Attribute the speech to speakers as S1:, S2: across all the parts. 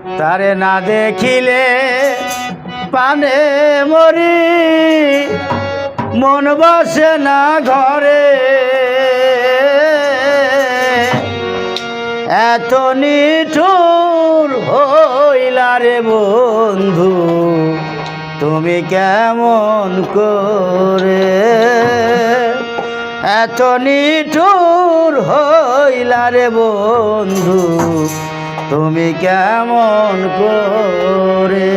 S1: তারে না দেখিলে পানে মরি, মন বসে না ঘরে। এত নিঠুর হইলা রে বন্ধু, তুমি কেমন করে। এত নিঠুর হইলা রে বন্ধু, তুমি কেমন করে।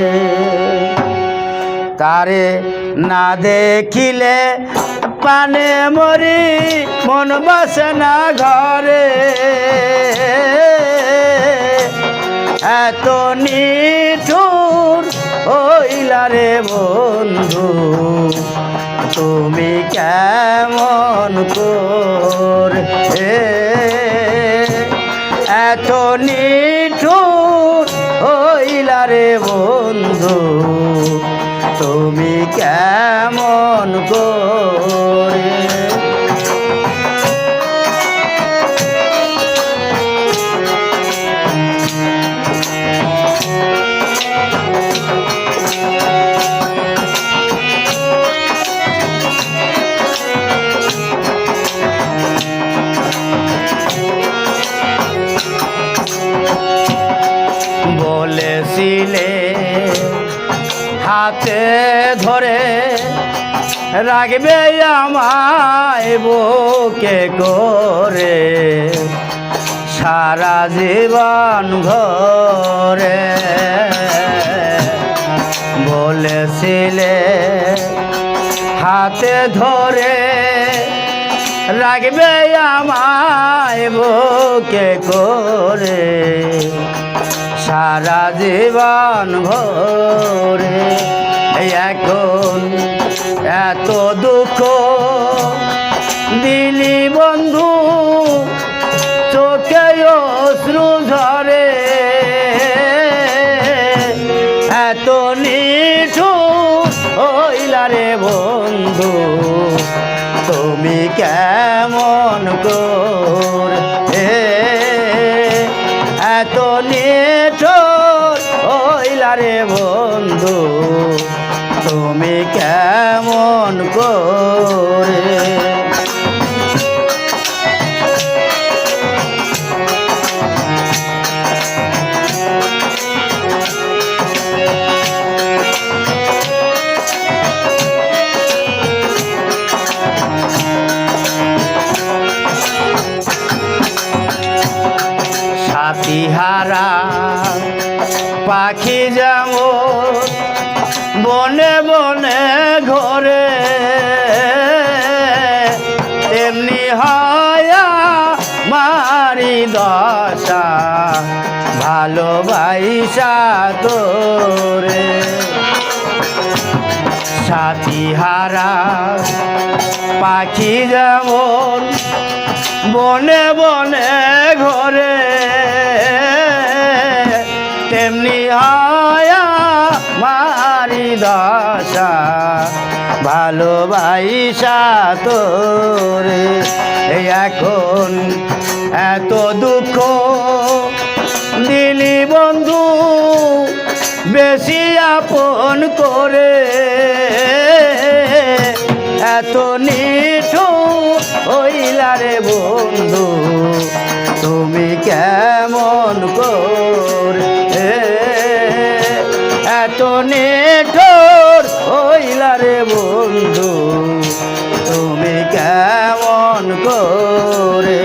S1: তারে না দেখিলে পানে মরি, মন বসে না ঘরে। এত নিঠুর হইলা রে বন্ধু, তুমি কেমন করে। এত নিঠুর হইলা রে বন্ধু, তুমি কেমন করে। বলেছিলে হাতে ধরে রাখবে আমায় বুকে করে, সারা জীবন ঘরে। বলেছিলে হাতে ধরে রাখবে আমায় বুকে করে, সারা জীবন ভরে। এখন এত দুঃখ দিলি বন্ধু, চোখে অশ্রু ঝরে। এত নিঠুর হইলা রে বন্ধু, তুমি কেমন করে। এত নিঠুর হইলা রে বন্ধু, তুমি কেমন করে। সাথীহারা পাখি যেমন বনে বনে ঘরে, তেমনি হয় মারি দশা ভালোবাসা তোরে। সাথীহারা পাখি যেমন বনে বনে ঘরে, তেমনি হয় মারি দশা ভালোবাসা তোরে। এখন এত দুঃখ দিলি বন্ধু, বেশি আপন করে। এত নিঠুর হইলা রে বন্ধু, তুমি কেমন করে। এত নিঠুর হইলা রে বন্ধু, তুমি কেমন করে।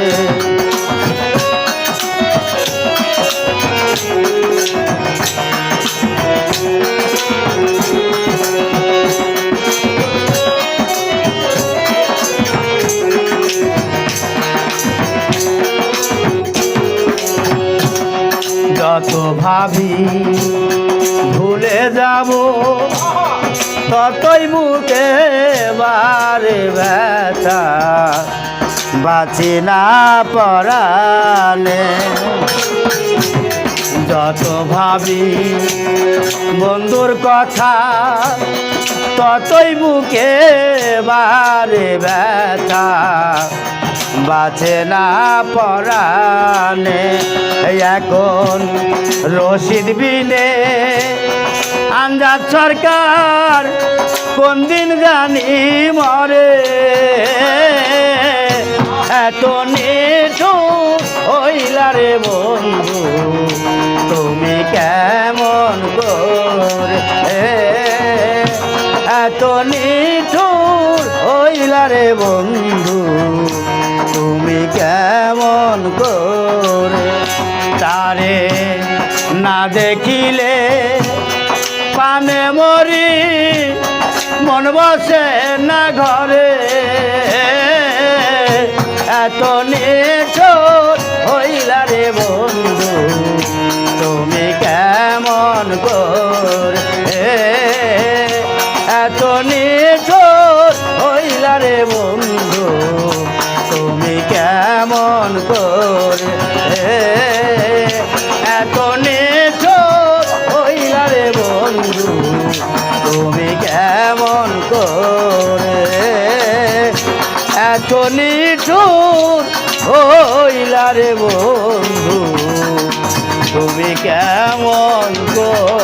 S1: যত ভাবি ভুলে যাব, ততই বুকে বারে ব্যথা, বাঁচি না পরাণে। যত ভাবি বন্ধুর কথা, ততই বুকে বারে ব্যথা, বাঁচে না পরাণে এখন রশিদ বিনে আঞ্জাদ সরকার কোন দিন জানি মরে এত নিঠুর হইলা রে বন্ধু তুমি কেমন করে এত নিঠুর হইলা রে বন্ধু তুমি কেমন করে তারে না দেখিলে পানে মরি মন বসে না ঘরে এত নিঠুর হইলা রে বন্ধু তুমি কেমন করে এত নিঠুর হইলা রে বন্ধু তুমি কেমন করে এত নিঠুর হইলা রে বন্ধু তুমি কেমন করে এত নিঠুর হইলা রে বন্ধু তুমি কেমন করে